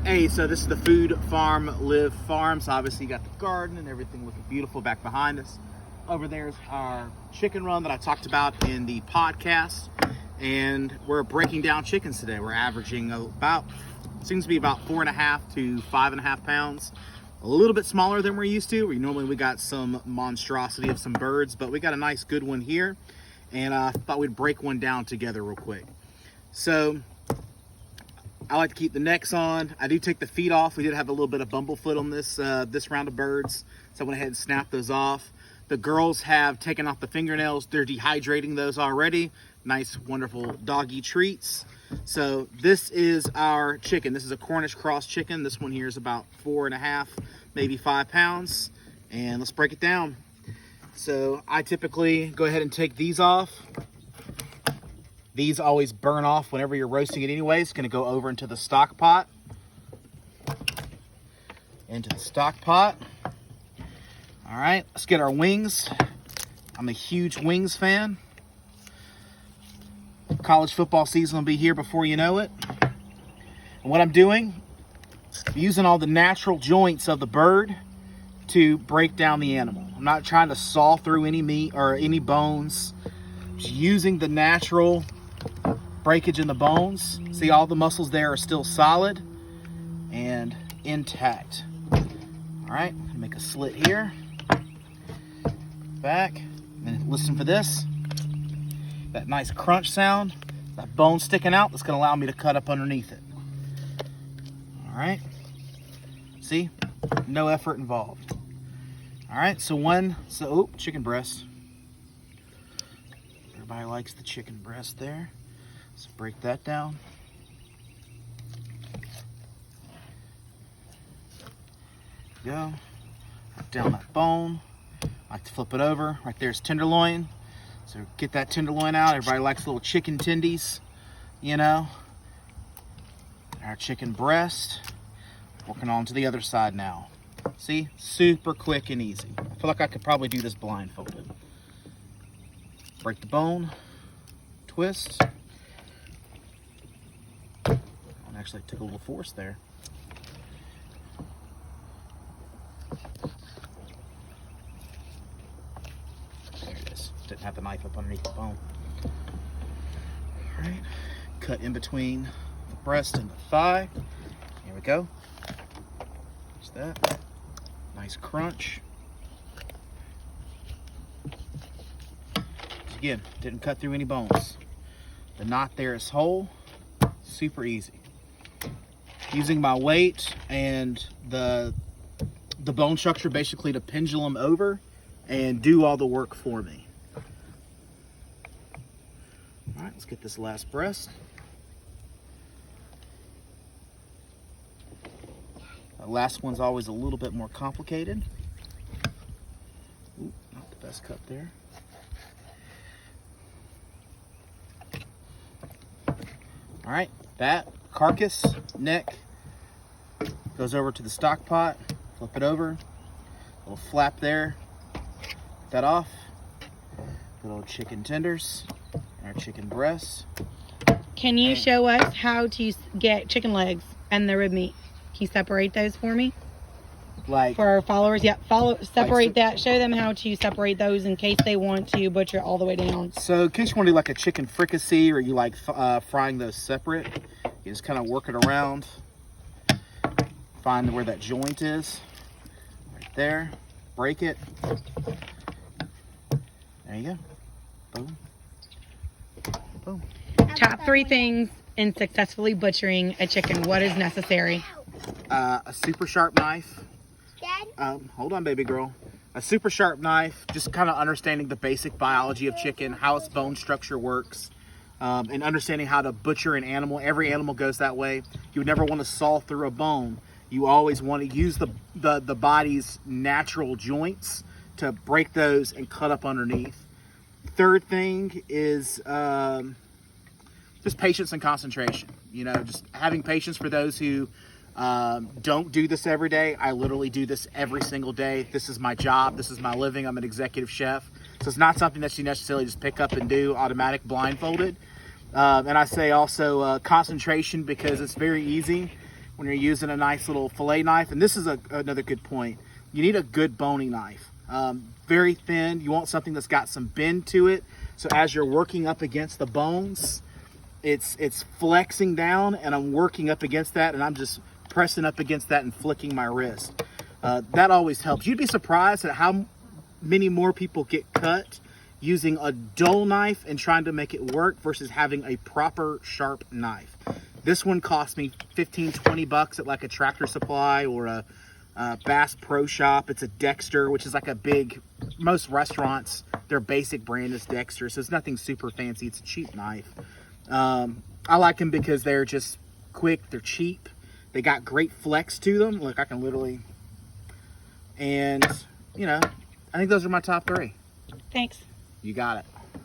Hey, so this is the Food Farm Live Farm. So obviously you got the garden and everything looking beautiful back behind us. Over there's our chicken run that I talked about in the podcast. And we're breaking down chickens today. We're averaging about, seems to be about 4.5 to 5.5 pounds. A little bit smaller than we're used to. We got some monstrosity of some birds, but we got a nice good one here. And I thought we'd break one down together real quick. So I like to keep the necks on. I do take the feet off. We did have a little bit of bumblefoot on this round of birds, so I went ahead and snapped those off. The girls have taken off the fingernails. They're dehydrating those already. Nice, wonderful doggy treats. So this is our chicken. This is a Cornish cross chicken. This one here is about 4.5, maybe 5 pounds. And let's break it down. So I typically go ahead and take these off. These always burn off whenever you're roasting it anyway. It's gonna go over into the stock pot. Into the stock pot. All right, let's get our wings. I'm a huge wings fan. College football season will be here before you know it. And what I'm doing, using all the natural joints of the bird to break down the animal. I'm not trying to saw through any meat or any bones. Just using the natural breakage in the bones. See, all the muscles there are still solid and intact. All right, make a slit here. Back, and listen for this. That nice crunch sound, that bone sticking out, that's gonna allow me to cut up underneath it. All right, see, no effort involved. All right, so chicken breast. Everybody likes the chicken breast there. Let's break that down. Go, down that bone. I like to flip it over. Right there's tenderloin. So get that tenderloin out. Everybody likes little chicken tendies, you know. Our chicken breast. Working on to the other side now. See, super quick and easy. I feel like I could probably do this blindfolded. Break the bone, twist. Actually took a little force there. There it is. Didn't have the knife up underneath the bone. All right, cut in between the breast and the thigh. Here we go. There's that. Nice crunch. Again, didn't cut through any bones. The knot there is whole. Super easy. Using my weight and the bone structure basically to pendulum over and do all the work for me. All right, let's get this last breast. The last one's always a little bit more complicated. Ooh, not the best cut there. All right, that carcass, neck, goes over to the stock pot, flip it over, little flap there, get that off, good old chicken tenders, our chicken breasts. Can you show us how to get chicken legs and the rib meat? Can you separate those for me? Like for our followers, yeah, separate that. Show them how to separate those in case they want to butcher it all the way down. So in case you want to do like a chicken fricassee or you like frying those separate, you just kind of work it around. Find where that joint is. Right there. Break it. There you go. Boom. Boom. Top 3 things in successfully butchering a chicken. What is necessary? A super sharp knife. Hold on, baby girl. A super sharp knife, just kind of understanding the basic biology of chicken, how its bone structure works, and understanding how to butcher an animal. Every animal goes that way. You would never want to saw through a bone. You always want to use the body's natural joints to break those and cut up underneath. Third thing is just patience and concentration. You know, just having patience for those who don't do this every day. I literally do this every single day. This is my job. This is my living. I'm an executive chef. So it's not something that you necessarily just pick up and do automatic blindfolded. And I say also concentration, because it's very easy when you're using a nice little fillet knife. And this is another good point. You need a good bony knife. Very thin. You want something that's got some bend to it. So as you're working up against the bones, it's flexing down, and I'm working up against that, and I'm just pressing up against that and flicking my wrist. That always helps. You'd be surprised at how many more people get cut using a dull knife and trying to make it work versus having a proper sharp knife. This one cost me $15-20 at like a Tractor Supply or a Bass Pro Shop. It's a Dexter, which is like most restaurants, their basic brand is Dexter, so it's nothing super fancy. It's a cheap knife. I like them because they're just quick, they're cheap, they got great flex to them. Look, I can literally, and I think those are my top 3. Thanks. You got it.